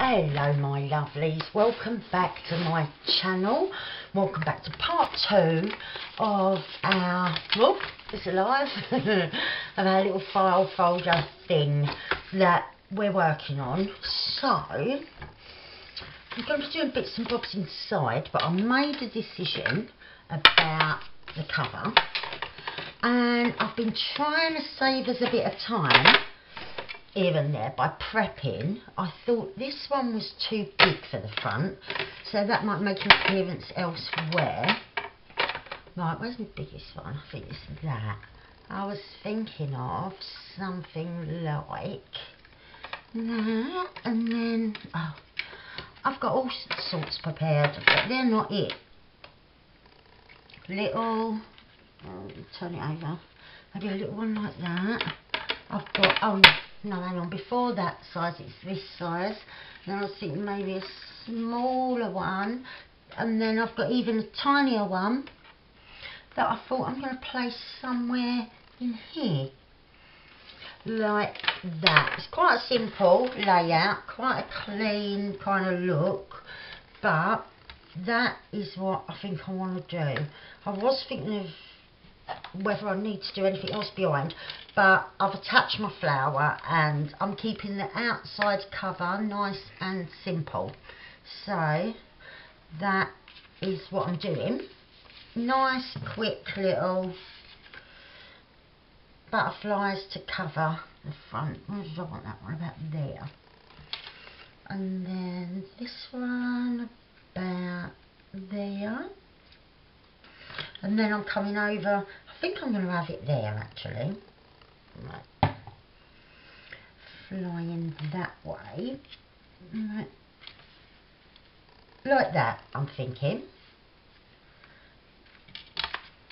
Hello my lovelies, welcome back to my channel. Welcome back to part 2 of our, oh, it's alive, of our little file folder thing that we're working on. So, I'm going to be doing bits and bobs inside, but I made a decision about the cover. And I've been trying to save us a bit of time here and there by prepping. I thought this one was too big for the front, so that might make an appearance elsewhere. Right, where's my biggest one? I think it's that. I was thinking of something like that, and then I've got all sorts prepared, but they're not it. Little, turn it over, maybe a little one like that. I've got, no, hang on, before that size it's this size, then I was thinking maybe a smaller one, and then I've got even a tinier one that I thought I'm going to place somewhere in here, like that. It's quite a simple layout, quite a clean kind of look, but that is what I think I want to do. I was thinking of whether I need to do anything else behind, but I've attached my flower and I'm keeping the outside cover nice and simple, so that is what I'm doing. Nice quick little butterflies to cover the front. Where did I want that one? About there. And then this one about there. And then I'm coming over, I think I'm going to have it there actually. Right. Flying that way. Right. Like that, I'm thinking.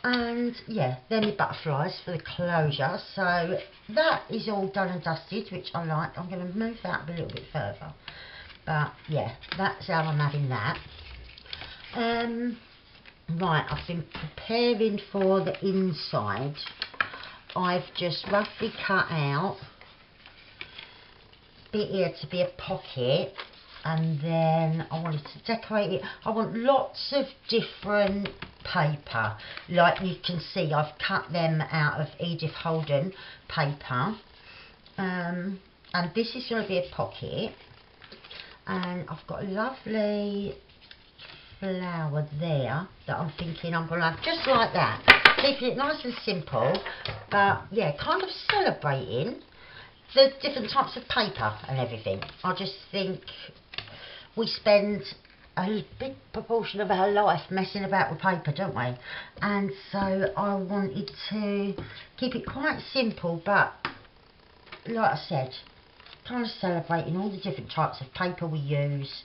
And yeah, then the butterflies for the closure. So that is all done and dusted, which I like. I'm going to move that up a little bit further. But yeah, that's how I'm having that. Right, I've been preparing for the inside. I've just roughly cut out a bit here to be a pocket, and then I wanted to decorate it. I want lots of different paper. Like you can see, I've cut them out of Edith Holden paper. And this is going to be a pocket. And I've got a lovely flower there that I'm thinking I'm going to have just like that, keeping it nice and simple, but yeah, kind of celebrating the different types of paper and everything. I just think we spend a big proportion of our life messing about with paper, don't we? And so I wanted to keep it quite simple, but like I said, kind of celebrating all the different types of paper we use,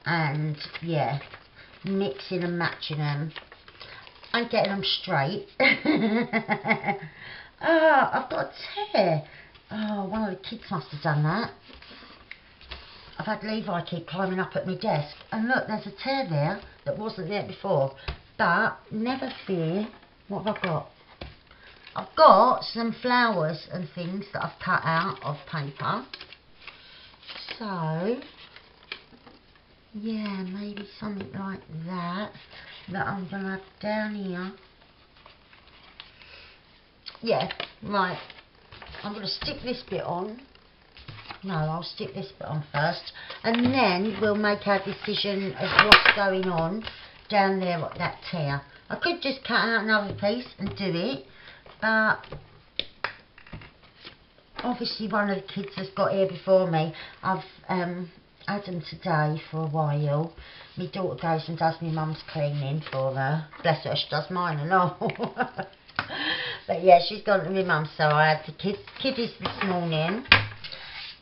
and yeah, mixing and matching them and getting them straight. I've got a tear. Oh, one of the kids must have done that. I've had Levi keep climbing up at my desk, and look, there's a tear there that wasn't there before. But never fear. What have I got? I've got some flowers and things that I've cut out of paper. So yeah, maybe something like that I'm going to have down here. Yeah, right. I'm going to stick this bit on. No, I'll stick this bit on first, and then we'll make our decision of what's going on down there at that tear. I could just cut out another piece and do it, but obviously one of the kids has got here before me. I've had them today for a while. My daughter goes and does my mum's cleaning for her. Bless her, she does mine and all. But yeah, she's gone to my mum, so I had the kiddies this morning.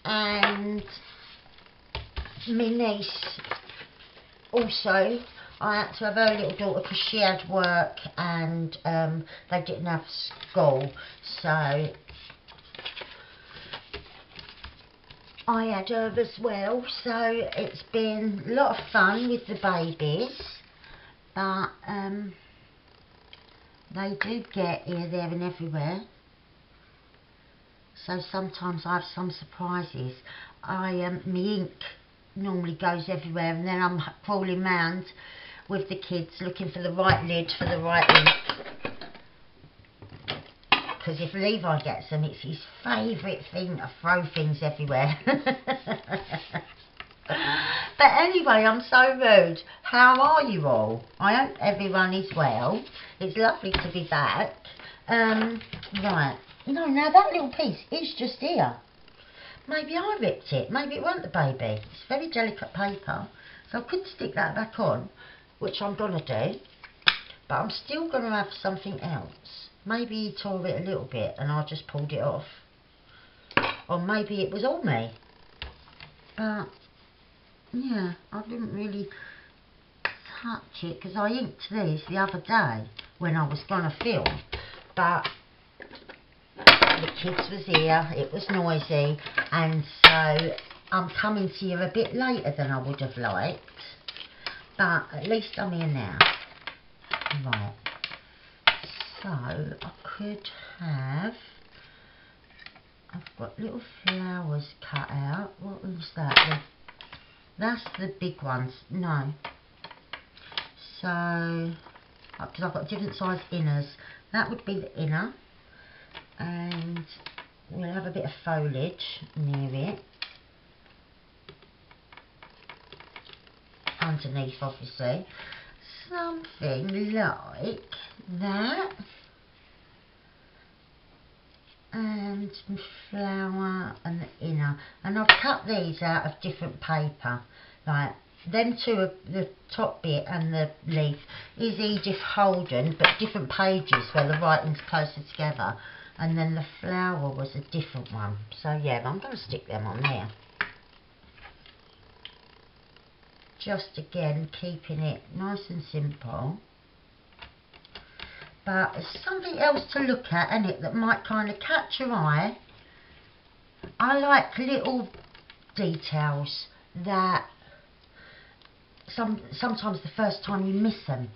And my niece also, I had to have her little daughter because she had work and they didn't have school. So I had her as well, so it's been a lot of fun with the babies, but they do get here, there and everywhere, so sometimes I have some surprises. My ink normally goes everywhere, and then I'm crawling round with the kids looking for the right lid for the right ink. Because if Levi gets them, it's his favourite thing to throw things everywhere. But anyway, I'm so rude. How are you all? I hope everyone is well. It's lovely to be back. Right. No, now that little piece is just here. Maybe I ripped it. Maybe it weren't the baby. It's very delicate paper. So I could stick that back on, which I'm going to do. But I'm still going to have something else. Maybe he tore it a little bit and I just pulled it off. Or maybe it was all me. But, yeah, I didn't really touch it because I inked these the other day when I was going to film. But the kids was here, it was noisy, and so I'm coming to you a bit later than I would have liked. But at least I'm here now. Right. So, I could have... I've got little flowers cut out. What was that? That's the big ones. No. So, because I've got different size inners. That would be the inner. And we'll have a bit of foliage near it. Underneath, obviously. Something like that. And some flower and the inner. And I've cut these out of different paper. Like, them two are the top bit and the leaf is Edith Holden, but different pages where the writing's closer together. And then the flower was a different one. So yeah, I'm going to stick them on there. Just again, keeping it nice and simple. But there's something else to look at, isn't it, that might kind of catch your eye. I like little details that sometimes the first time you miss them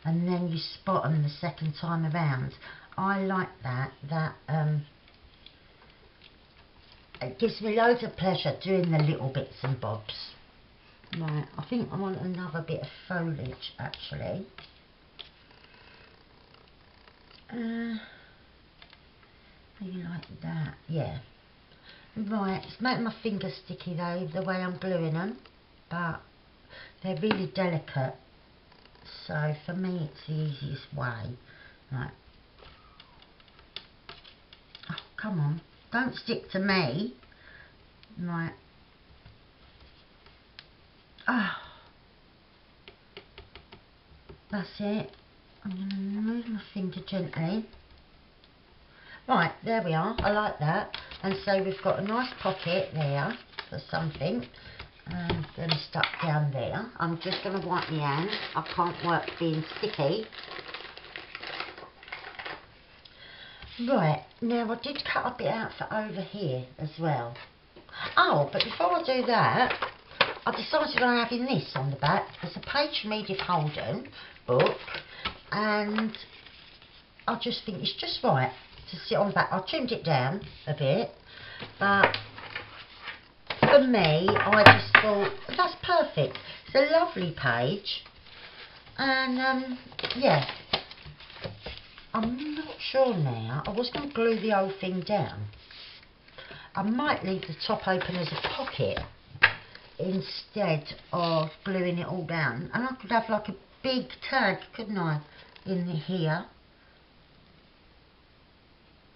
and then you spot them the second time around. I like that. It gives me loads of pleasure doing the little bits and bobs. Right, I think I want another bit of foliage actually. Maybe like that, yeah. Right, it's making my fingers sticky though, the way I'm gluing them, but they're really delicate, so for me it's the easiest way. Right. Oh, come on, don't stick to me. Right. Ah, that's it. I'm going to move my finger gently. Right, there we are. I like that. And so we've got a nice pocket there for something. And then stuck down there. I'm just going to wipe my hand. I can't work being sticky. Right, now I did cut a bit out for over here as well. Oh, but before I do that, I decided on having this on the back. It's a page from Edith Holden book. And I just think it's just right to sit on the back. I trimmed it down a bit, but for me, I just thought that's perfect. It's a lovely page, and yeah, I'm not sure now. I was going to glue the whole thing down. I might leave the top open as a pocket instead of gluing it all down, and I could have like a big tag, couldn't I, in here,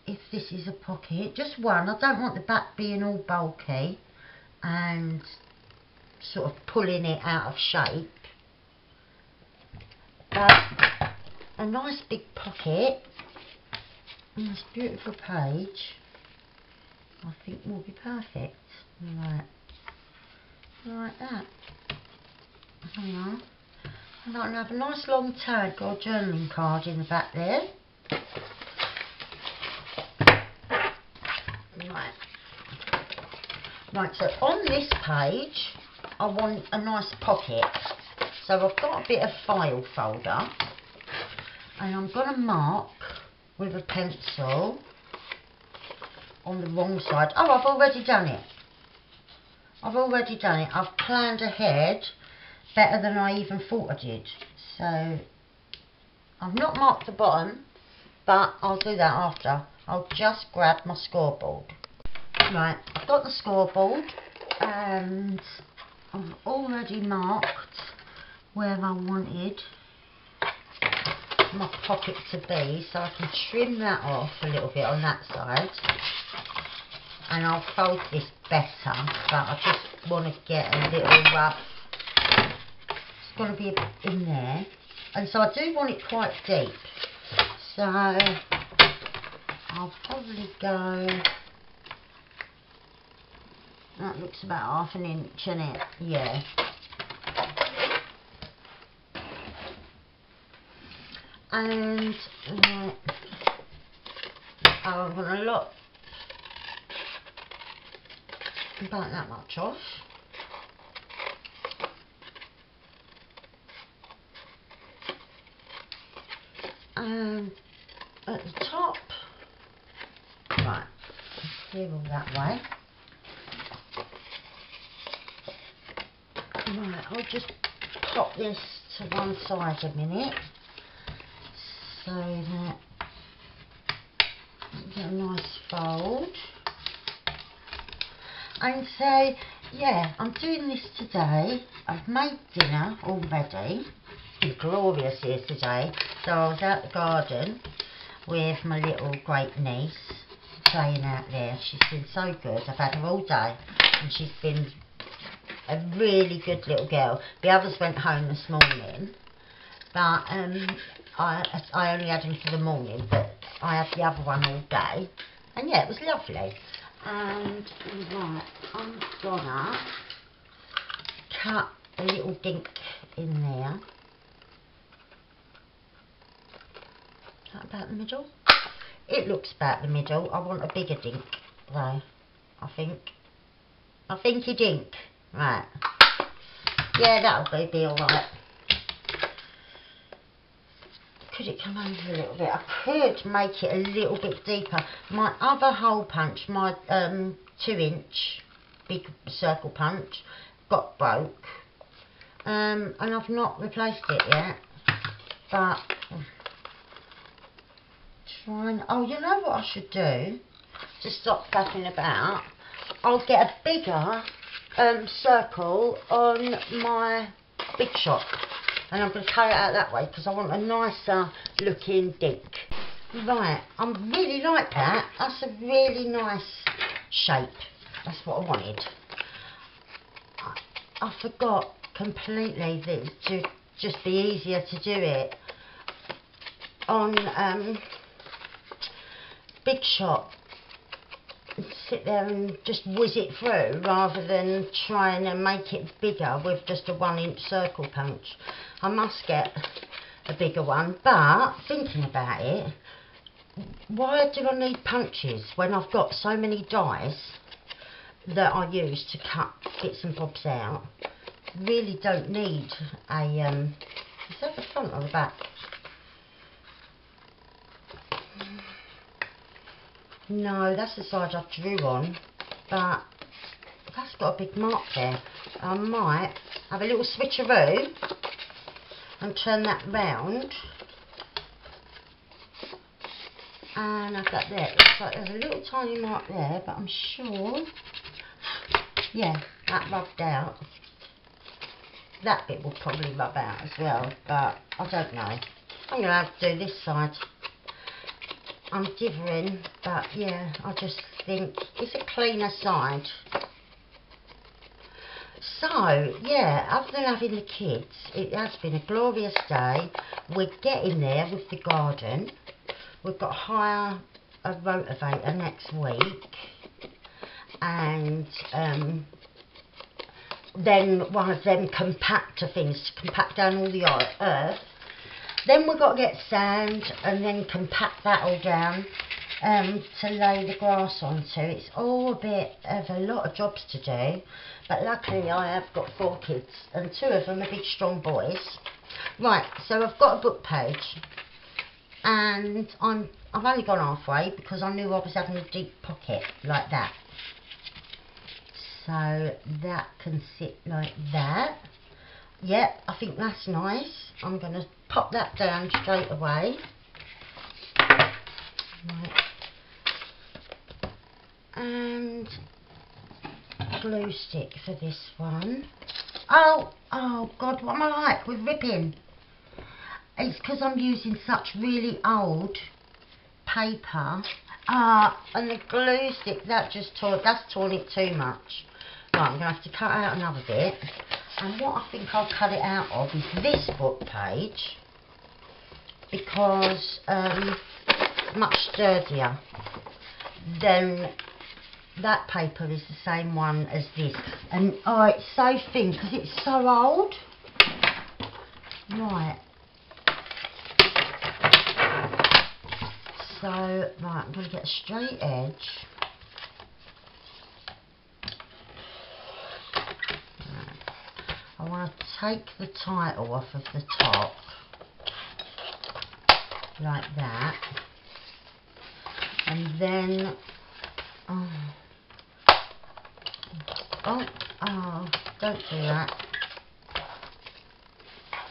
if this is a pocket, just one. I don't want the back being all bulky and sort of pulling it out of shape, but a nice big pocket and this beautiful page I think will be perfect. Right, like that. There we are. And I can have a nice long tag or journaling card in the back there. Right. Right, so on this page I want a nice pocket. So I've got a bit of file folder and I'm going to mark with a pencil on the wrong side. Oh, I've already done it. I've already done it. I've planned ahead better than I even thought I did. So I've not marked the bottom, but I'll do that after. I'll just grab my scoreboard. Right, I've got the scoreboard and I've already marked where I wanted my pocket to be, so I can trim that off a little bit on that side. And I'll fold this better, but I just want to get a little rough. It's got to be a bit in there. And so I do want it quite deep. So I'll probably go, that looks about half an inch, isn't it? Yeah. And I'm going to lop about that much off. And at the top, right, clear all that way. Right, I'll just pop this to one side a minute so that I get a nice fold. And so, yeah, I'm doing this today. I've made dinner already. It's glorious here today. So I was out the garden with my little great niece playing out there. She's been so good. I've had her all day and she's been a really good little girl. The others went home this morning, but I only had him for the morning, but I had the other one all day. And yeah, it was lovely. And right, I'm gonna cut a little dink in there. Is that about the middle? It looks about the middle. I want a bigger dink though, I think. I think you dink. Right. Yeah, that'll be alright. Could it come over a little bit? I could make it a little bit deeper. My other hole punch, my 2-inch big circle punch, got broke. And I've not replaced it yet. But trying. Oh, you know what I should do? To stop faffing about, I'll get a bigger circle on my big shot. And I'm going to cut it out that way because I want a nicer looking dink. Right, I really like that. That's a really nice shape. That's what I wanted. I forgot completely that it would just be easier to do it on big shot. Sit there and just whiz it through rather than trying to make it bigger with just a 1-inch circle punch. I must get a bigger one, but thinking about it, why do I need punches when I've got so many dies that I use to cut bits and bobs out? Really don't need a is that the front or the back? No, that's the side I drew on, but that's got a big mark there. I might have a little switcheroo and turn that round, and I've got there. It looks like there's a little tiny mark there, but I'm sure, yeah, that rubbed out. That bit will probably rub out as well, but I don't know. I'm going to have to do this side. I'm dithering, but yeah, I just think it's a cleaner side. So, yeah, other than having the kids, it has been a glorious day. We're getting there with the garden. We've got to hire a rotavator next week. And then one of them compactor things to compact down all the earth. Then we've got to get sand and then compact that all down to lay the grass onto. It's all a bit of a lot of jobs to do, but luckily I have got 4 kids and 2 of them are big strong boys. Right, so I've got a book page and I've only gone halfway because I knew I was having a deep pocket like that. So that can sit like that. Yep, I think that's nice. I'm going to pop that down straight away. Right. And glue stick for this one. Oh God, what am I like with ripping? It's because I'm using such really old paper. And the glue stick, that's torn it too much. Right, I'm going to have to cut out another bit. And what I think I'll cut it out of is this book page, because it's much sturdier than that paper. Is the same one as this. And oh, it's so thin because it's so old. Right. So, right, I'm going to get a straight edge. Right. I want to take the title off of the top, like that. And then, don't do that.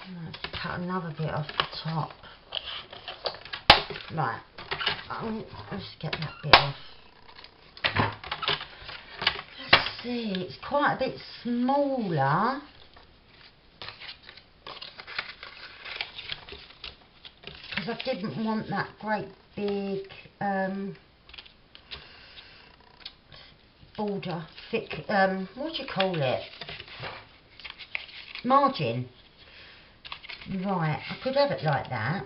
I'm going to have to cut another bit off the top. Right. Let's get that bit off. Let's see, it's quite a bit smaller. Because I didn't want that great big border, thick, what do you call it? Margin. Right, I could have it like that.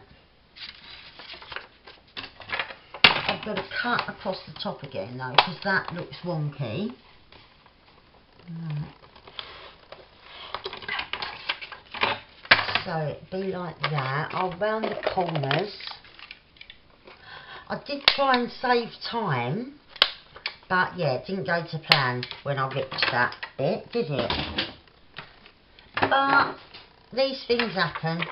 I've got to cut across the top again though, because that looks wonky. Right. So it'd be like that. I'll round the corners. I did try and save time, but yeah, it didn't go to plan when I ripped that bit, did it? But these things happen.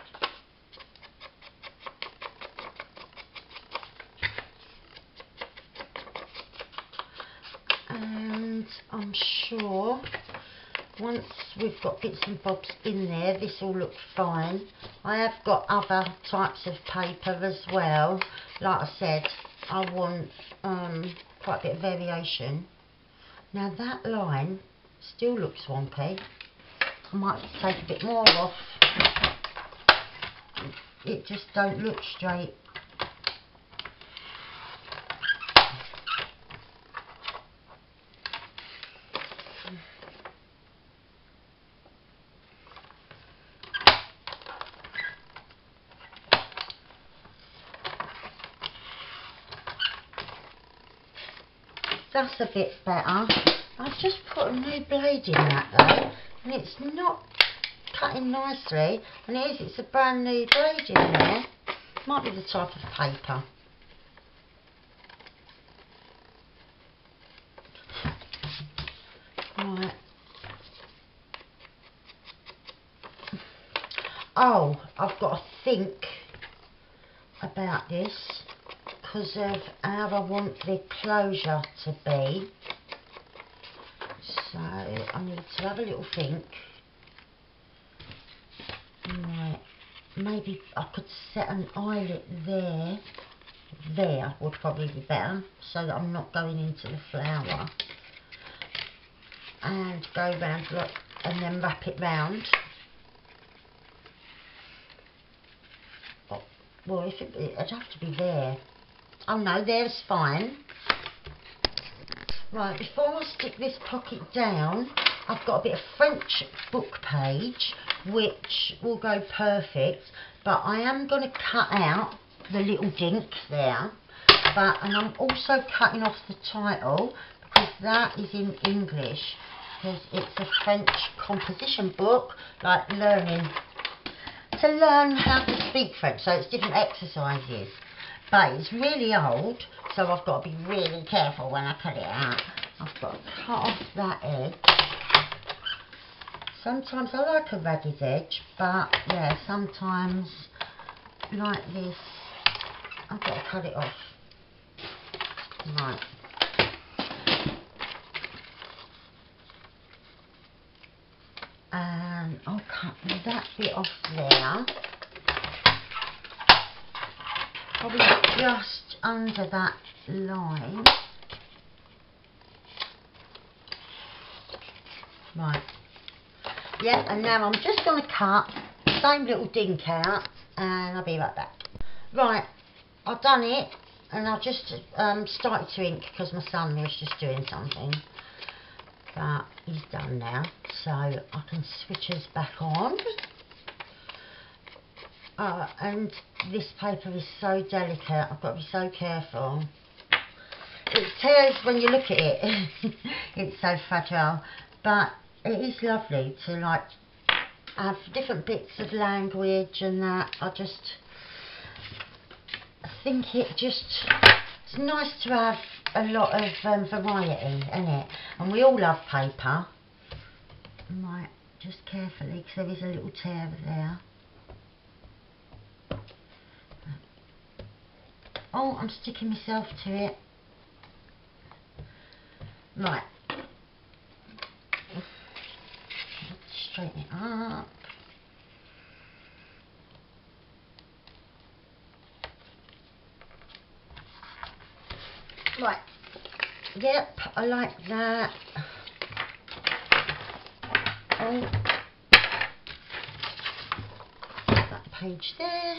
And I'm sure once we've got bits and bobs in there, this will look fine. I have got other types of paper as well. Like I said, I want quite a bit of variation. Now that line still looks wonky. I might have to take a bit more off. It just don't look straight. That's a bit better. I've just put a new blade in that though, and it's not cutting nicely. And it's a brand new blade in there. Might be the type of paper. Right. Oh, I've got to think about this because of how I want the closure to be. So I need to have a little think. Right, maybe I could set an eyelet there. There would probably be better, so that I'm not going into the flower. And go round, look, and then wrap it round. Oh, well, if it'd have to be there. Oh no, there's fine. Right, before I stick this pocket down, I've got a bit of French book page, which will go perfect, but I am going to cut out the little dink there, and I'm also cutting off the title, because that is in English, because it's a French composition book, like to learn how to speak French, so it's different exercises. But it's really old, so I've got to be really careful when I cut it out. I've got to cut off that edge. Sometimes I like a ragged edge, but yeah, sometimes like this, I've got to cut it off. Right. and I'll cut that bit off there. Probably just under that line. Right. Yeah, and now I'm just going to cut the same little dink out, and I'll be right back. Right, I've done it, and I've just started to ink because my son was just doing something. But he's done now, so I can switch us back on. And this paper is so delicate, I've got to be so careful. It tears when you look at it. It's so fragile, but it is lovely to like have different bits of language and that. I think it's nice to have a lot of variety in it, and we all love paper. Right, just carefully because there is a little tear there. Oh, I'm sticking myself to it. Right. Straighten it up. Right. Yep, I like that. Oh. That page there.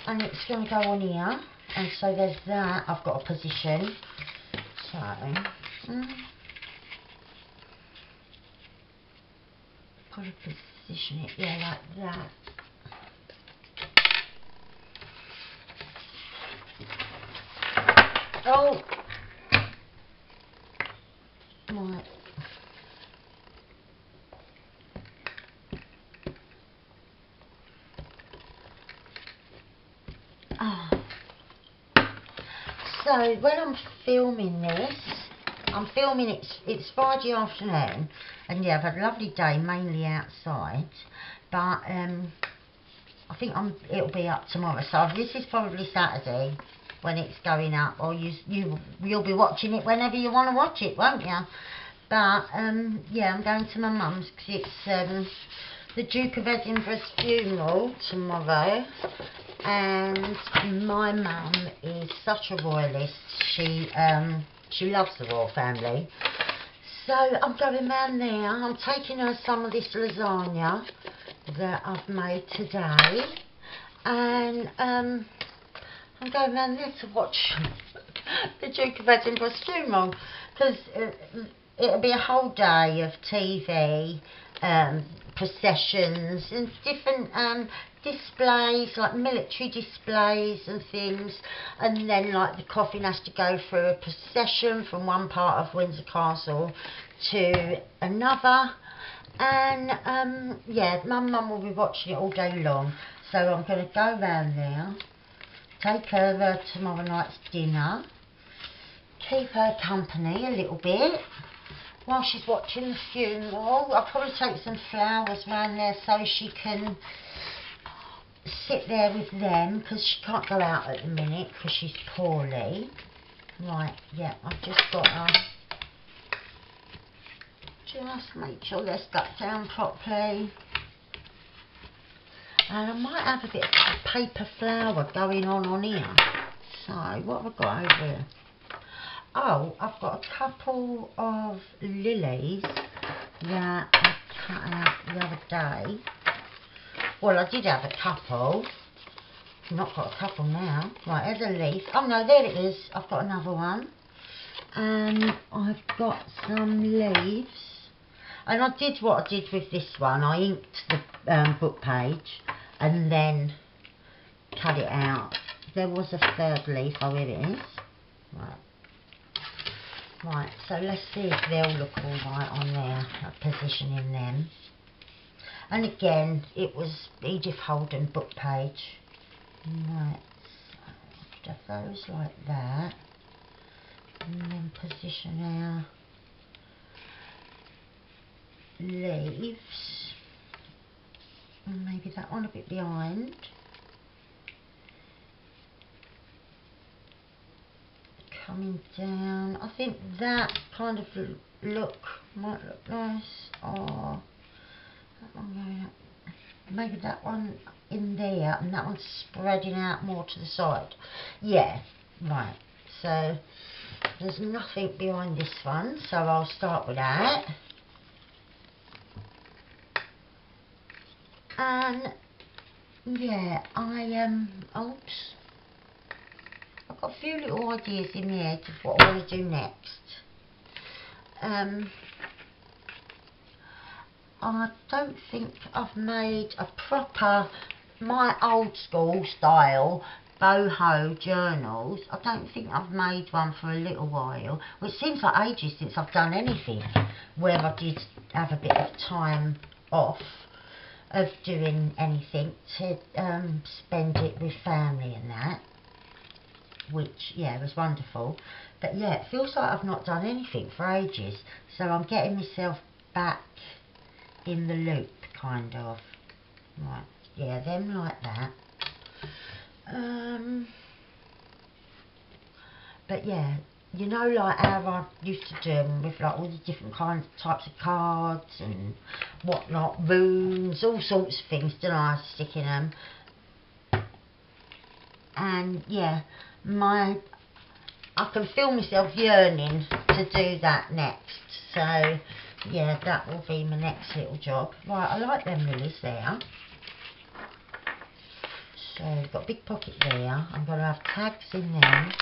And it's going to go on here, and so there's that. I've got a position, so got to position it, yeah, like that. Oh, right. Oh. So when I'm filming this, it's Friday afternoon, and yeah, I've had a lovely day, mainly outside, but I think it'll be up tomorrow, so this is probably Saturday when it's going up, or you'll be watching it whenever you want to watch it, won't you? But yeah, I'm going to my mum's because it's the Duke of Edinburgh's funeral tomorrow, and my mum is such a royalist. She loves the royal family, so I'm going round there. I'm taking her some of this lasagna that I've made today, and I'm going round there to watch the Duke of Edinburgh's funeral, because it'll be a whole day of TV, processions and different displays, like military displays and things, and then like the coffin has to go through a procession from one part of Windsor Castle to another, and yeah, my mum will be watching it all day long, so I'm going to go round there, take her tomorrow night's dinner, keep her company a little bit while she's watching the funeral. I'll probably take some flowers round there so she can sit there with them, because she can't go out at the minute because she's poorly. Right, yeah, I've just got to just make sure they're stuck down properly. And I might have a bit of paper flower going on here. So what have I got over here? Oh, I've got a couple of lilies that I cut out the other day. Well, I did have a couple. I've not got a couple now. Right, there's a leaf. Oh no, there it is. I've got another one. And I've got some leaves. And I did what I did with this one. I inked the book page and then cut it out. There was a third leaf. Oh, here it is. Right. Right, so let's see if they'll look alright on there, positioning them. And again, it was Edith Holden book page. Right, so have those like that. And then position our leaves. And maybe that one a bit behind. coming down. I think that kind of look might look nice, or that one going up. Maybe that one in there and that one spreading out more to the side. Yeah, right. So there's nothing behind this one, so I'll start with that. And yeah, oops, I've got a few little ideas in my head of what I want to do next. I don't think I've made a proper, my old school style boho journals. I don't think I've made one for a little while. Well, it seems like ages since I've done anything where I did have a bit of time off of doing anything to spend it with family and that, which yeah was wonderful. But yeah, it feels like I've not done anything for ages, so I'm getting myself back in the loop, kind of. Right, yeah, them like that. But yeah, you know, like how I used to do them with like all the different types of cards and whatnot, runes, all sorts of things, didn't I, stick in them. And yeah, I can feel myself yearning to do that next. So yeah, that will be my next little job. Right, I like them lilies there. So I've got a big pocket there. I'm going to have tags in them.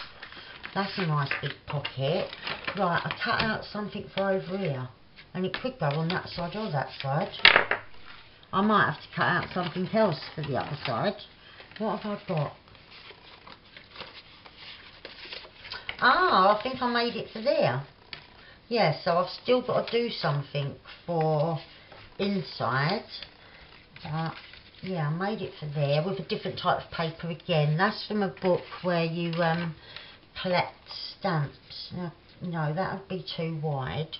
That's a nice big pocket. Right, I cut out something for over here. And it could go on that side or that side. I might have to cut out something else for the other side. What have I got? Ah, I think I made it for there. Yeah, so I've still got to do something for inside. Yeah, I made it for there with a different type of paper again. That's from a book where you collect stamps. No, that would be too wide.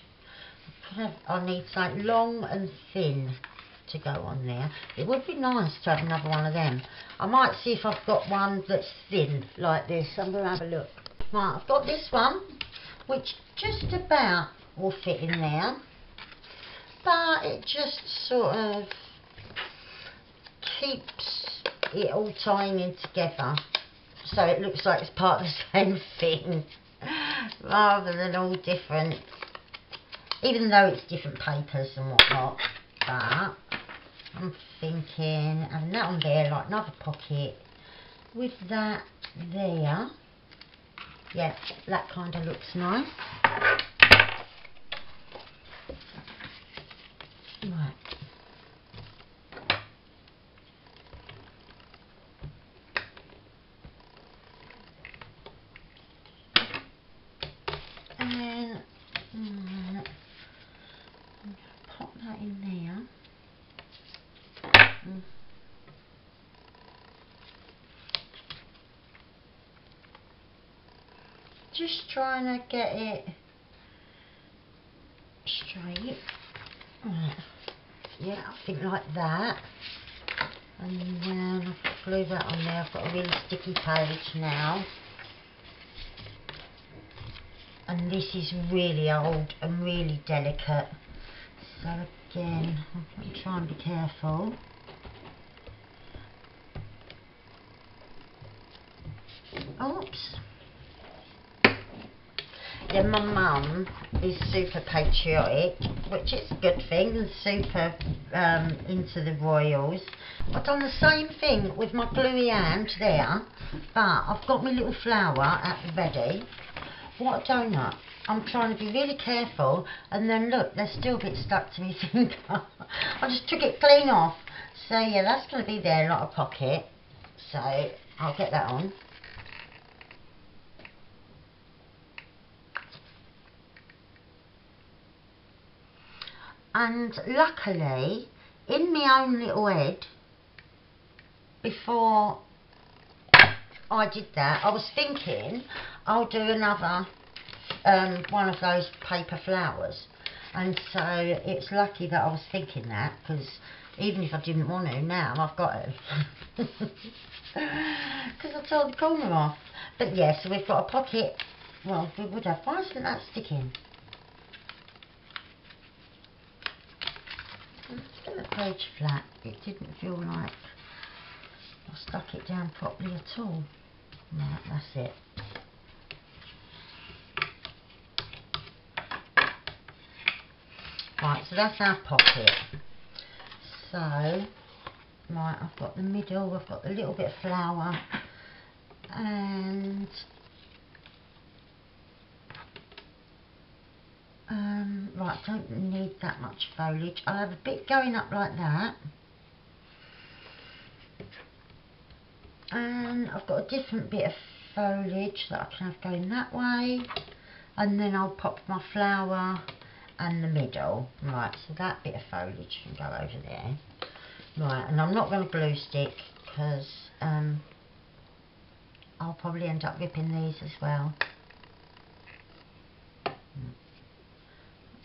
I need something long and thin to go on there. It would be nice to have another one of them. I might see if I've got one that's thin like this. I'm going to have a look. Right, I've got this one, which just about will fit in there, but it just sort of keeps it all tying in together, so it looks like it's part of the same thing rather than all different, even though it's different papers and whatnot. But I'm thinking having that on there, like another pocket with that there. Yeah, that kind of looks nice. Right. And I'm going to pop that in there. Just trying to get it straight. Right. Yeah, I think like that. And then I've got to glue that on there. I've got a really sticky page now. And this is really old and really delicate. So again, I'm trying to be careful. Oops. Yeah, my mum is super patriotic, which is a good thing, and super into the royals. I've done the same thing with my gluey hand there, but I've got my little flower at the ready. What a donut. I'm trying to be really careful, and then look, there's still a bit stuck to my finger. I just took it clean off. So yeah, that's going to be there, not a pocket. So I'll get that on. And luckily, in my own little head, before I did that, I was thinking I'll do another one of those paper flowers. And so it's lucky that I was thinking that, because even if I didn't want to, now I've got to. Because I tore the corner off. But yeah, so we've got a pocket Well, we would have. Why isn't that sticking? Let's get the page flat. It didn't feel like I stuck it down properly at all. Right, that's it. Right, so that's our pocket. So, right, I've got the middle, I've got the little bit of flower, and right, I don't need that much foliage. I'll have a bit going up like that, and I've got a different bit of foliage that I can have going that way, and then I'll pop my flower and the middle. Right, so that bit of foliage can go over there. Right, and I'm not going to glue stick because I'll probably end up ripping these as well.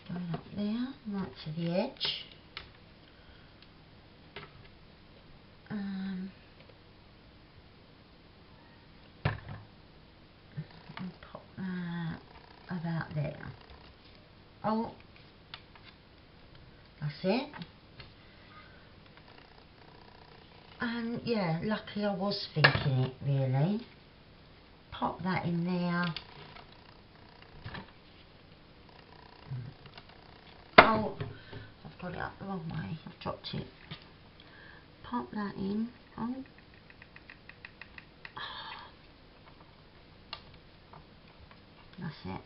Going up there, right to the edge. And pop that about there. Oh, that's it. And yeah, lucky I was thinking it really. Pop that in there. Oh, I've got it up the wrong way. I've dropped it. Pop that in. Oh. That's it.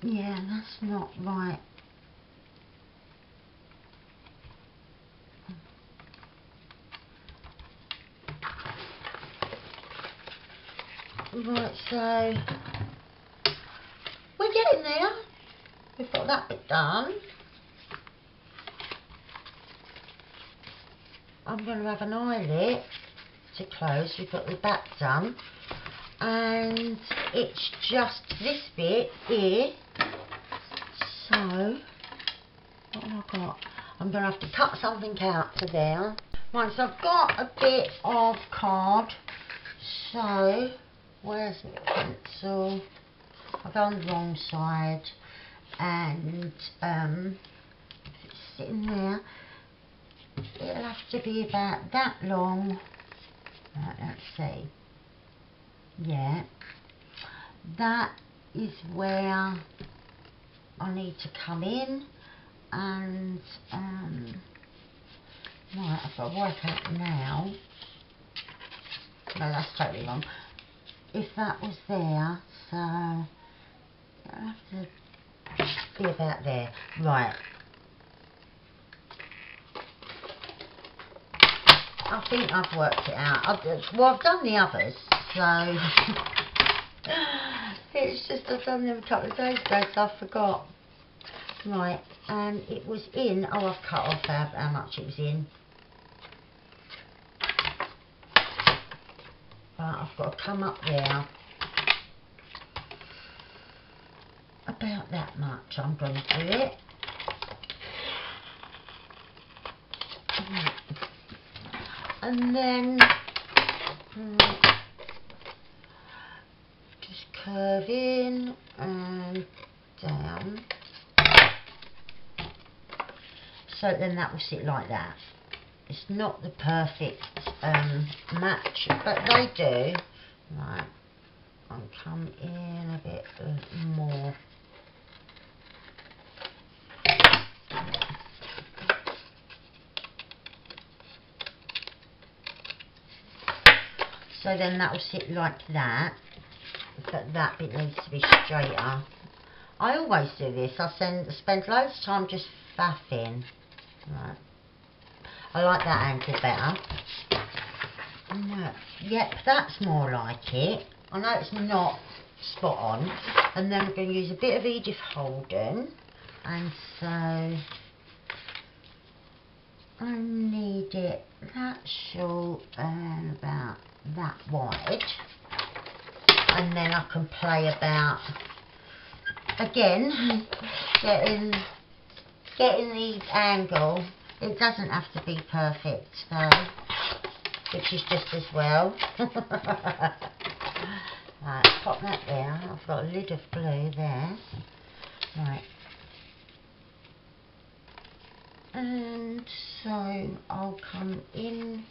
Yeah, that's not right. Right, so we're getting there. We've got that bit done. I'm going to have an eyelet to close. We've got the back done, and it's just this bit here. So what have I got? I'm going to have to cut something out to there. Right, so I've got a bit of card. So where's my pencil? I've gone the wrong side, and it's sitting there. It'll have to be about that long. Right, let's see. Yeah, that is where I need to come in, and right, I've got to work out now. No, that's totally wrong. If that was there, so it'll have to be about there. Right. I think I've worked it out. I've done the others, so it's just I've done them a couple of days ago, so I forgot. Right, and it was in. Oh, I've cut off how much it was in. Right, I've got to come up there about that much. I'm going to do it. And then just curve in and down. So then that will sit like that. It's not the perfect match, but they do. Right, I'll come in a bit more. So then that will sit like that, but that bit needs to be straighter. I always do this. I spend loads of time just faffing. Right. I like that angle better. No. Yep, that's more like it. I know it's not spot on. And then we're going to use a bit of Edith Holden. And so I need it that short and about that wide, and then I can play about again getting the angle. It doesn't have to be perfect, so which is just as well. Right, pop that there. I've got a lid of glue there. Right. And so I'll come in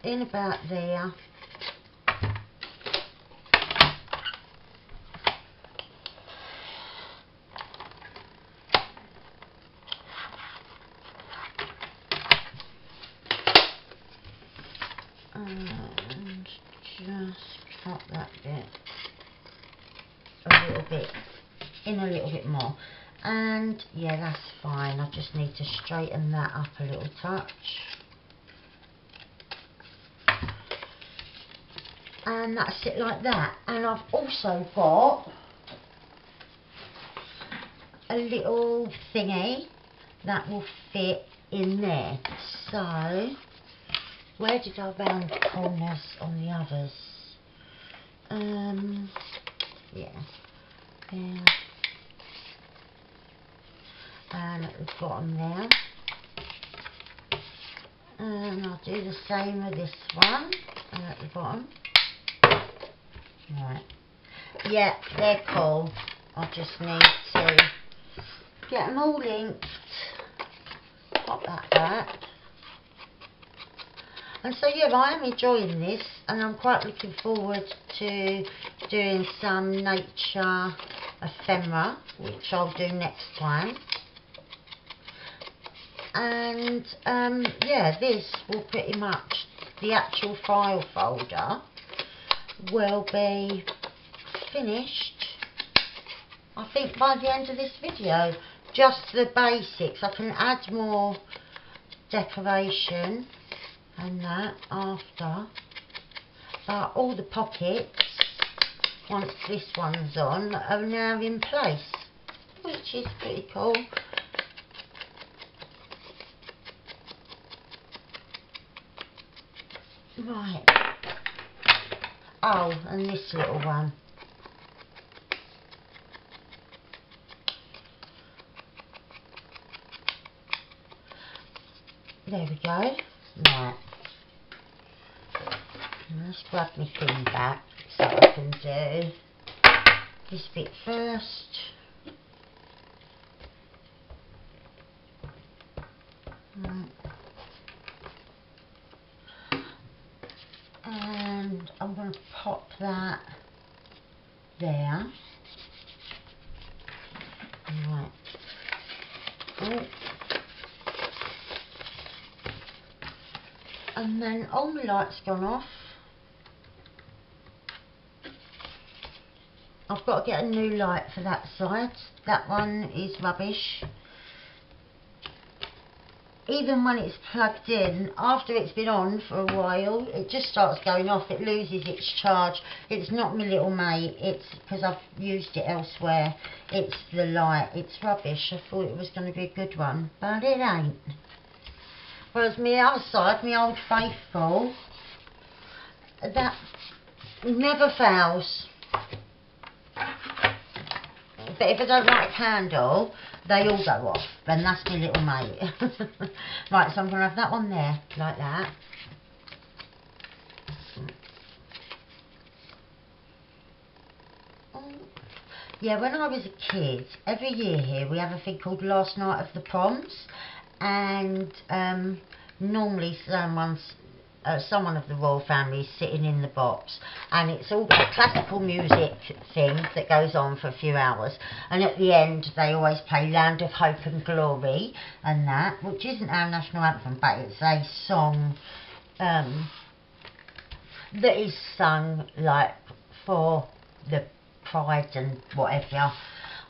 about there. And just cut that bit a little bit, in a little bit more. And yeah, that's fine. I just need to straighten that up a little touch. And that's it like that. And I've also got a little thingy that will fit in there. So where did I round the corners on the others? Yeah. There. And at the bottom there. And I'll do the same with this one. And at the bottom. Right. Yeah, they're cool. I just need to get them all inked. Pop that back. And so yeah, I am enjoying this, and I'm quite looking forward to doing some nature ephemera, which I'll do next time. And yeah, this will pretty much, the actual file folder will be finished, I think, by the end of this video. Just the basics. I can add more decoration and that after, but all the pockets, once this one's on, are now in place, which is pretty cool. Right. Oh, and this little one. There we go. Right. Let's grab my thing back so I can do this bit first. Right. And I'm going to pop that there. Right. Oh. And then all the light's gone off. I've got to get a new light for that side. That one is rubbish. Even when it's plugged in, after it's been on for a while, it just starts going off. It loses its charge. It's not my little mate. It's because I've used it elsewhere. It's the light. It's rubbish. I thought it was going to be a good one, but it ain't. Whereas my other side, my Old Faithful, that never fails. But if I don't light a candle, they all go off. And that's my little mate. Right, so I'm going to have that one there, like that. Yeah, when I was a kid, every year here we have a thing called Last Night of the Proms. And normally someone of the royal family is sitting in the box, and it's all a classical music thing that goes on for a few hours, and at the end they always play Land of Hope and Glory and that, which isn't our national anthem, but it's a song that is sung like for the pride and whatever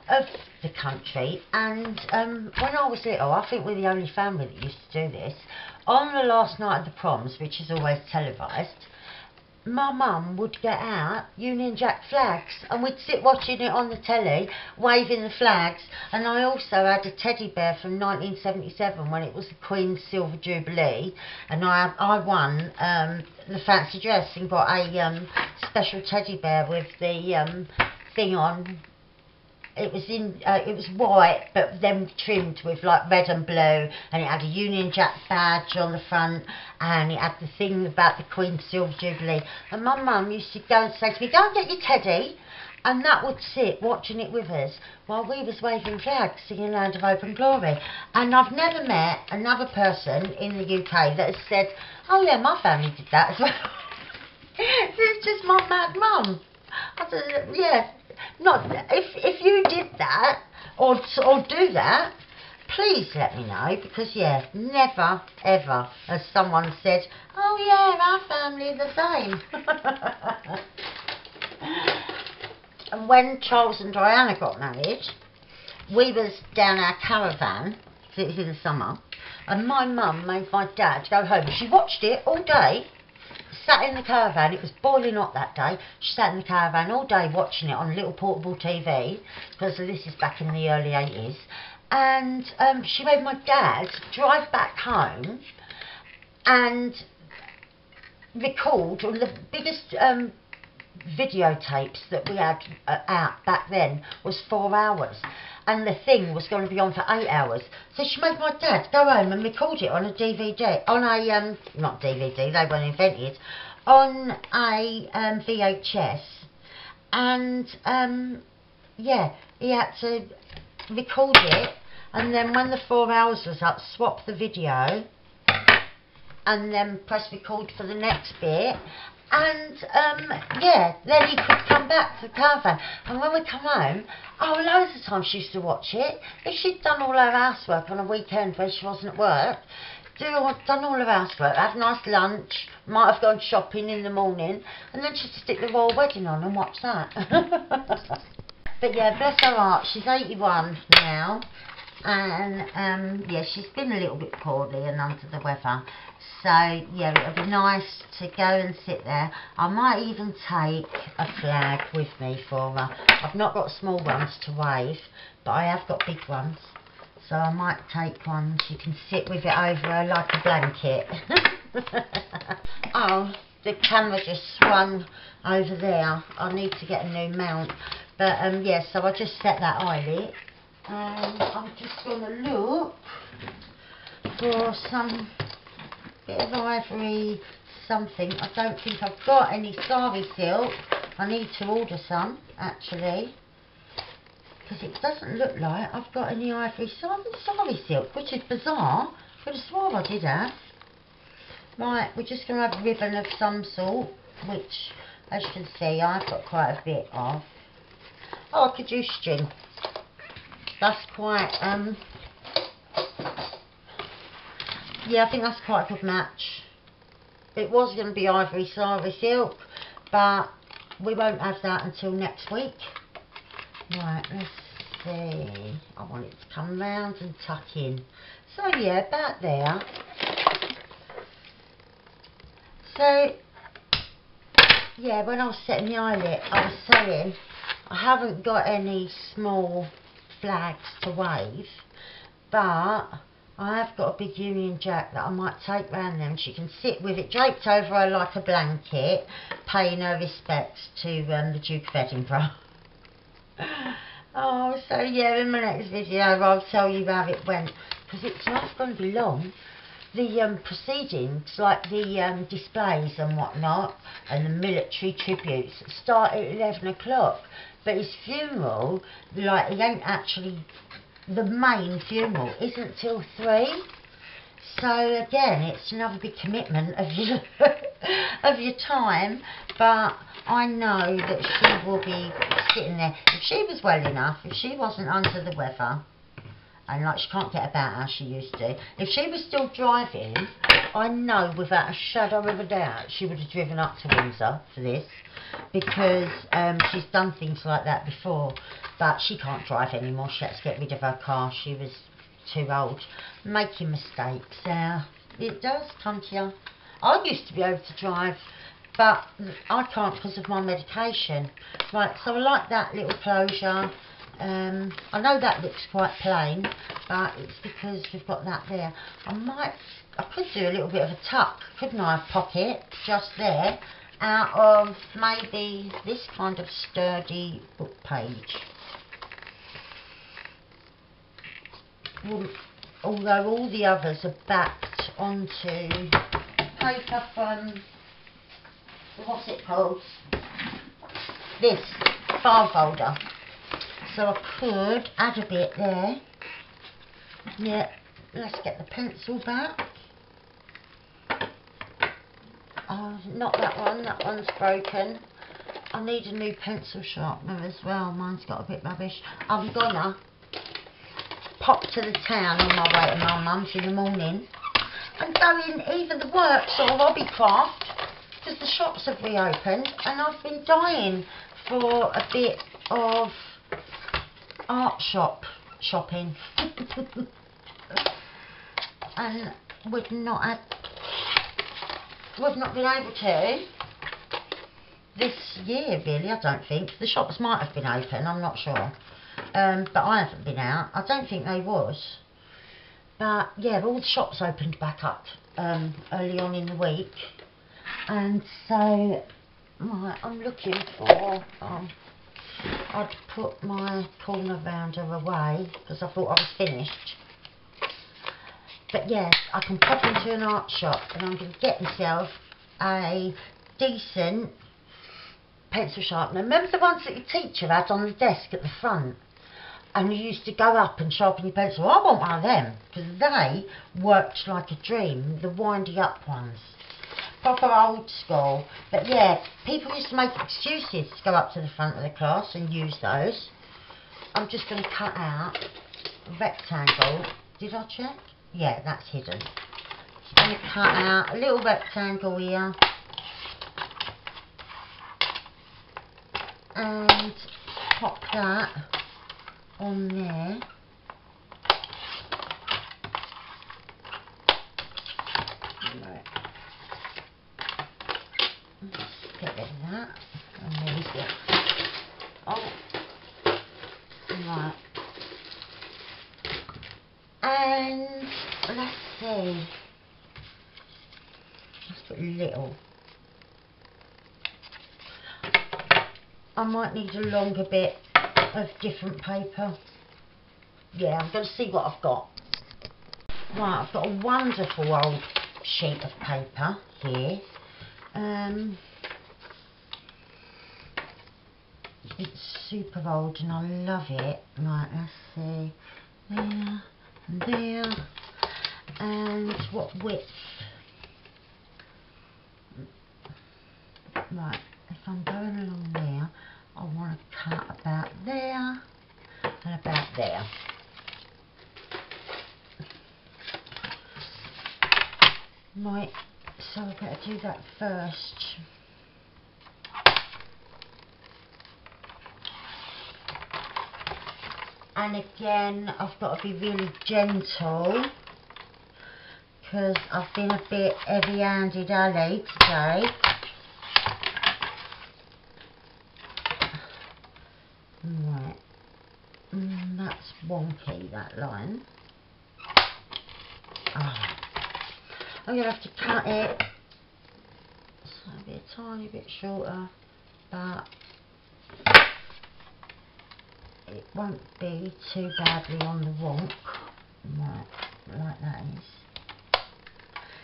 of the country. And when I was little, I think we're the only family that used to do this. On the Last Night of the Proms, which is always televised, my mum would get out Union Jack flags, and we'd sit watching it on the telly, waving the flags. And I also had a teddy bear from 1977 when it was the Queen's Silver Jubilee, and I won the fancy dress and got a special teddy bear with the thing on It was it was white, but then trimmed with like red and blue, and it had a Union Jack badge on the front, and it had the thing about the Queen's Silver Jubilee. And my mum used to go and say to me, "Go and get your teddy," and that would sit watching it with us while we was waving flags, singing Land of Hope and Glory. And I've never met another person in the UK that has said, "Oh yeah, my family did that as well." It's just my mad mum. Yeah, not if you did that or do that, please let me know, because yeah, never ever has someone said, "Oh yeah, our family are the same." And when Charles and Diana got married, we was down our caravan, because it was in the summer, and my mum made my dad go home. She watched it all day, sat in the caravan. It was boiling hot that day. She sat in the caravan all day watching it on a little portable TV, because this is back in the early 80s. And she made my dad drive back home and record on the biggest videotapes that we had out back then was 4 hours, and the thing was going to be on for 8 hours. So she made my dad go home and record it on a DVD, on a not DVD, they weren't invented, on a VHS. And yeah, he had to record it, and then when the 4 hours was up, swap the video and then press record for the next bit. And yeah, then he could come back to the caravan. And when we come home, oh, loads of times she used to watch it. If she'd done all her housework on a weekend when she wasn't at work, done all her housework, had a nice lunch, might have gone shopping in the morning, and then she'd stick the Royal Wedding on and watch that. But yeah, bless her heart, she's 81 now. And yeah, she's been a little bit poorly and under the weather, so yeah, it'll be nice to go and sit there. I might even take a flag with me for her. I've not got small ones to wave, but I have got big ones, so I might take one. She can sit with it over her like a blanket. Oh, the camera just swung over there. I need to get a new mount, but yeah, so I just set that eyelet. I'm just going to look for some bit of ivory something. I don't think I've got any sari silk. I need to order some, actually, because it doesn't look like I've got any ivory sari silk, which is bizarre. I could have swore I did have. Right, we're just going to have a ribbon of some sort, which, as you can see, I've got quite a bit of. Oh, I could use string. That's quite, yeah, I think that's quite a good match. It was going to be ivory sari silk, but we won't have that until next week. Right, let's see. I want it to come round and tuck in. So yeah, about there. So, yeah, when I was setting the eyelet, I was saying I haven't got any small flags to wave, but I have got a big Union Jack that I might take round them. She can sit with it draped over her like a blanket, paying her respects to the Duke of Edinburgh. Oh, so yeah, in my next video I'll tell you how it went, because it's not going to be long. The proceedings, like the displays and whatnot, and the military tributes, start at 11 o'clock. But his funeral, like, he ain't actually, the main funeral isn't till 3. So again, it's another big commitment of your of your time. But I know that she will be sitting there. If she was well enough, if she wasn't under the weather, and like she can't get about as she used to, if she was still driving, I know without a shadow of a doubt she would have driven up to Windsor for this, because she's done things like that before. But she can't drive anymore. She had to get rid of her car. She was too old. Making mistakes now. It does come to you. I used to be able to drive, but I can't because of my medication. Right, so I like that little closure. I know that looks quite plain, but it's because we've got that there. I could do a little bit of a tuck, couldn't I? A pocket just there, out of maybe this kind of sturdy book page. although all the others are backed onto paper from, what's it called? This file folder. So I could add a bit there. Yeah, let's get the pencil back. Oh, not that one, that one's broken. I need a new pencil sharpener as well, mine's got a bit rubbish. I'm gonna pop to the town on my way to my mum's in the morning and go in either the works or Hobbycraft, because the shops have reopened and I've been dying for a bit of art shopping. And we've not been able to this year, really. I don't think the shops might have been open, I'm not sure, but I haven't been out. I don't think they was, but yeah, all the shops opened back up early on in the week, and so right, I'm looking for I'd put my corner rounder away because I thought I was finished. But yes, I can pop into an art shop and I'm going to get myself a decent pencil sharpener. Remember the ones that your teacher had on the desk at the front? And you used to go up and sharpen your pencil. I want one of them because they worked like a dream, the windy up ones. Proper old school. But yeah, people used to make excuses to go up to the front of the class and use those. I'm just going to cut out a rectangle. Did I check? Yeah, that's hidden. So I'm going to cut out a little rectangle here. And pop that on there. Right. Let's get rid of that. And there we go. Oh. Right. And let's see. Let's put a little. I might need a longer bit of different paper. Yeah, I'm going to see what I've got. Right, I've got a wonderful old sheet of paper here. It's super old and I love it. Right, let's see. There and there. And what width? Right, if I'm going along there, I want to cut about there and about there. Right, so I better do that first. And again, I've got to be really gentle because I've been a bit heavy-handed early today. Right, that's wonky, that line. Oh. I'm going to have to cut it so it'll be a tiny bit shorter, but it won't be too badly on the wonk. Right, like that is.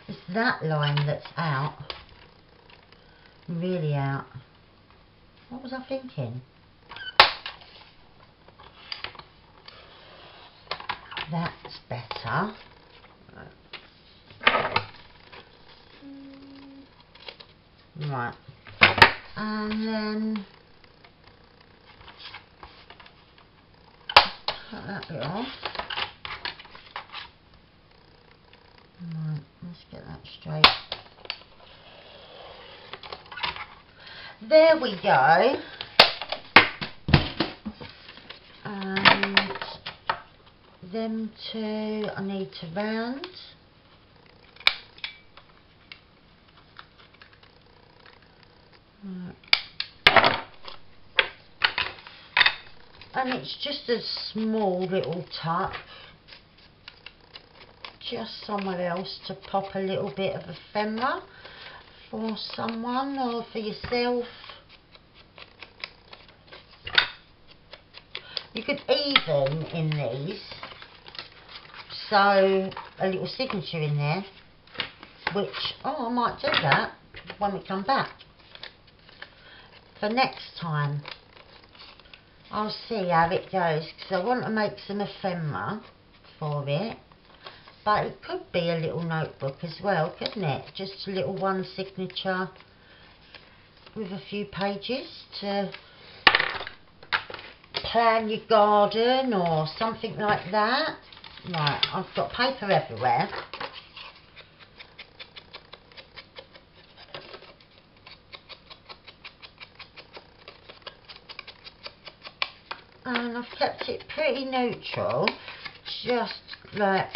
It's that line that's out. Really out. What was I thinking? That's better. Right. And then cut that bit off. Right, let's get that straight. There we go. And them two I need to round. Right. And it's just a small little tuck, just somewhere else to pop a little bit of ephemera for someone or for yourself. You could even, in these, sew a little signature in there, which, I might do that when we come back. For next time, I'll see how it goes, because I want to make some ephemera for it. But it could be a little notebook as well, couldn't it? Just a little one signature with a few pages to plan your garden or something like that. Right, I've got paper everywhere. And I've kept it pretty neutral, just like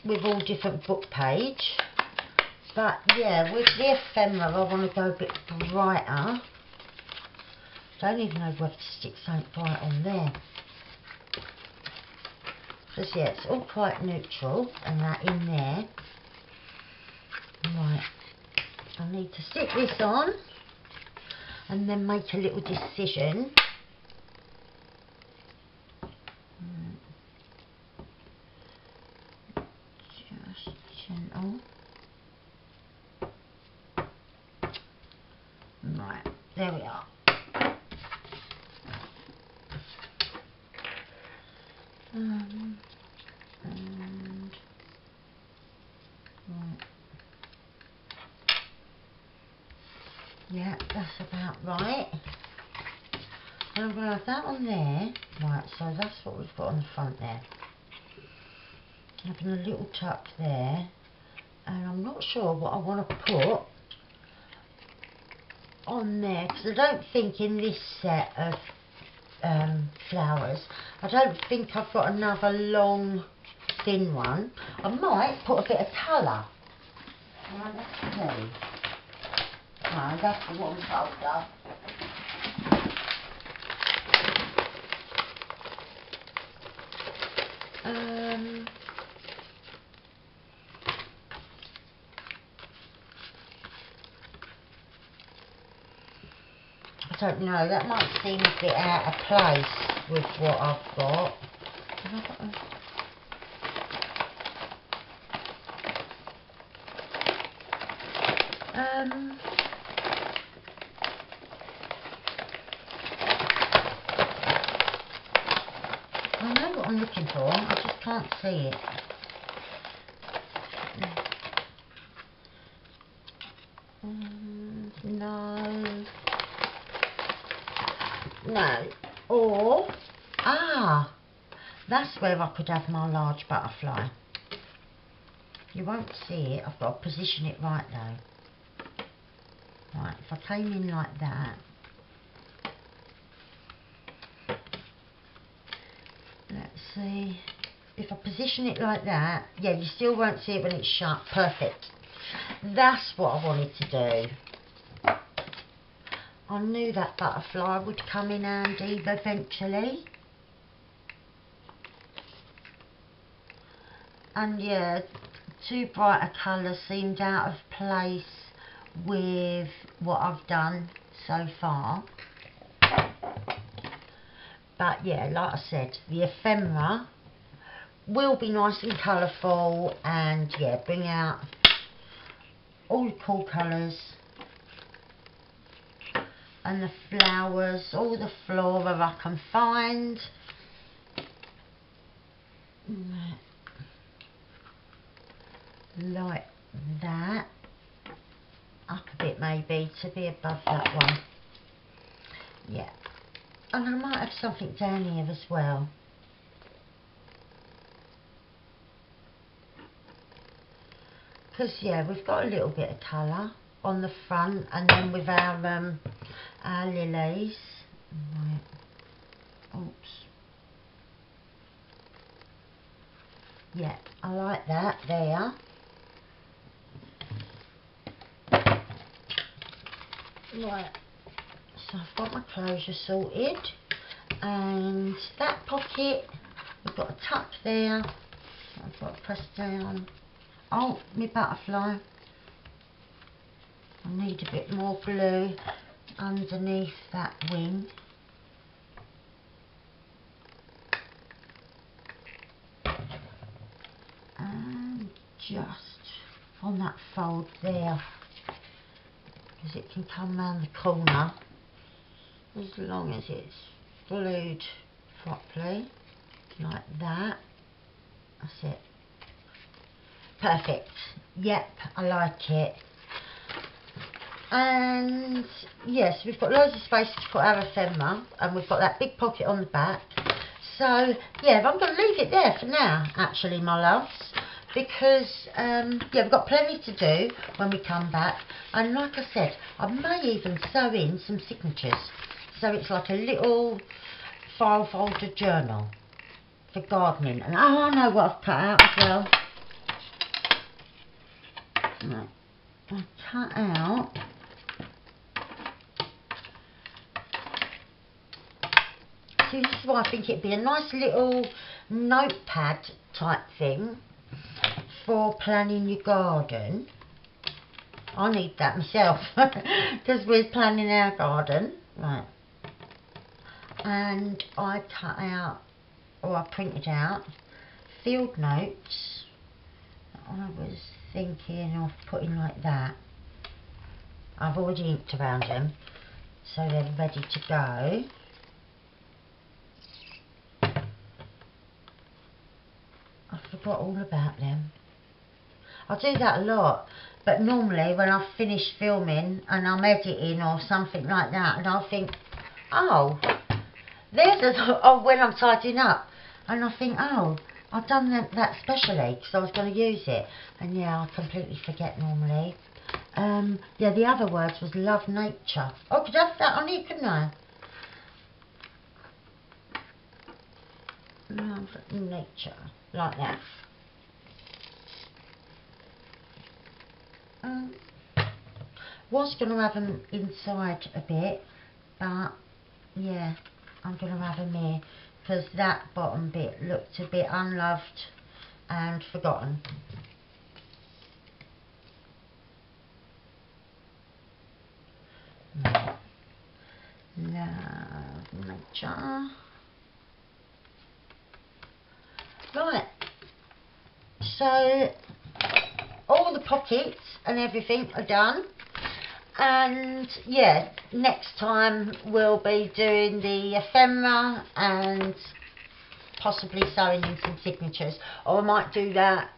with all different book page. But yeah, with the ephemera I want to go a bit brighter. Don't even know whether to stick something bright on there. Because yeah, it's all quite neutral and that in there. Right, I need to stick this on and then make a little decision. Just gentle. Right, there we are. And right. Yeah, that's about right. And I'm going to have that on there. Right, so that's what we've got on the front there. Having a little tuck there. And I'm not sure what I want to put on there, because I don't think in this set of flowers, I don't think I've got another long thin one. I might put a bit of colour. Right, let's see. No, that's the wrong folder. I don't know, that might seem a bit out of place with what I've got. Have I got I know what I'm looking for, I just can't see it. No. No. Or, that's where I could have my large butterfly. You won't see it, I've got to position it right though. Right, if I came in like that. Let's see. If I position it like that, yeah, you still won't see it when it's shut. Perfect. That's what I wanted to do. I knew that butterfly would come in handy eventually. And yeah, two brighter colours seemed out of place with what I've done so far. But yeah, like I said, the ephemera will be nice and colourful and yeah, bring out all the cool colours. And the flowers, all the flora I can find. Like that. Up a bit maybe to be above that one. Yeah. And I might have something down here as well. Because yeah, we've got a little bit of colour on the front, and then with our lilies. Right. Oops. Yeah, I like that there. Right. So I've got my closure sorted, and that pocket, we've got a tuck there. I've got to press down. Oh, my butterfly. I need a bit more glue underneath that wing. just on that fold there, because it can come round the corner as long as it's glued properly, like that. That's it. Perfect. Yep, I like it. And yes, we've got loads of space to put our ephemera, and we've got that big pocket on the back. So yeah, I'm going to leave it there for now, actually, my loves, because yeah, we've got plenty to do when we come back. And like I said, I may even sew in some signatures, so it's like a little file folder journal for gardening. And oh, I know what I've cut out as well. Right, I cut out see, this is why I think it'd be a nice little notepad type thing for planning your garden. I need that myself because we're planning our garden. Right, and I cut out, or I printed out, field notes. I was thinking of putting like that. I've already inked around them, so they're ready to go. I forgot all about them. I do that a lot, but normally when I've finished filming and I'm editing or something like that, and I think, oh, there's a, oh, when I'm tidying up, and I think, oh, I've done that specially because I was going to use it, and yeah, I completely forget normally. Yeah, the other words was love nature. Oh, could I have that on here, couldn't I? Love nature, like that. Was going to have them inside a bit, but yeah, I'm going to have them here because that bottom bit looked a bit unloved and forgotten. Love nature. Right, so all the pockets and everything are done, and yeah, next time we'll be doing the ephemera and possibly sewing in some signatures, or I might do that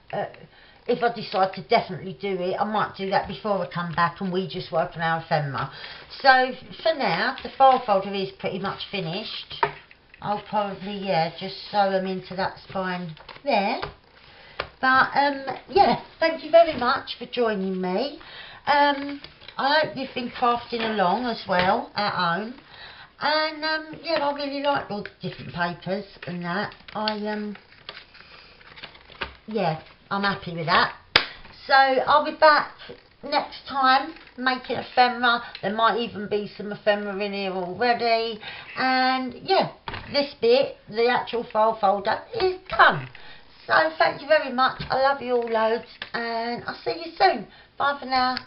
if I decide to definitely do it. I might do that before I come back and we just work on our ephemera. So for now, the file folder is pretty much finished. I'll probably, yeah, just sew them into that spine there. But yeah, thank you very much for joining me. I hope you've been crafting along as well at home. And yeah, I really like all the different papers and that. Yeah, I'm happy with that. So I'll be back next time making ephemera. There might even be some ephemera in here already. And yeah, this bit, the actual file folder, is done. So thank you very much. I love you all loads, and I'll see you soon. Bye for now.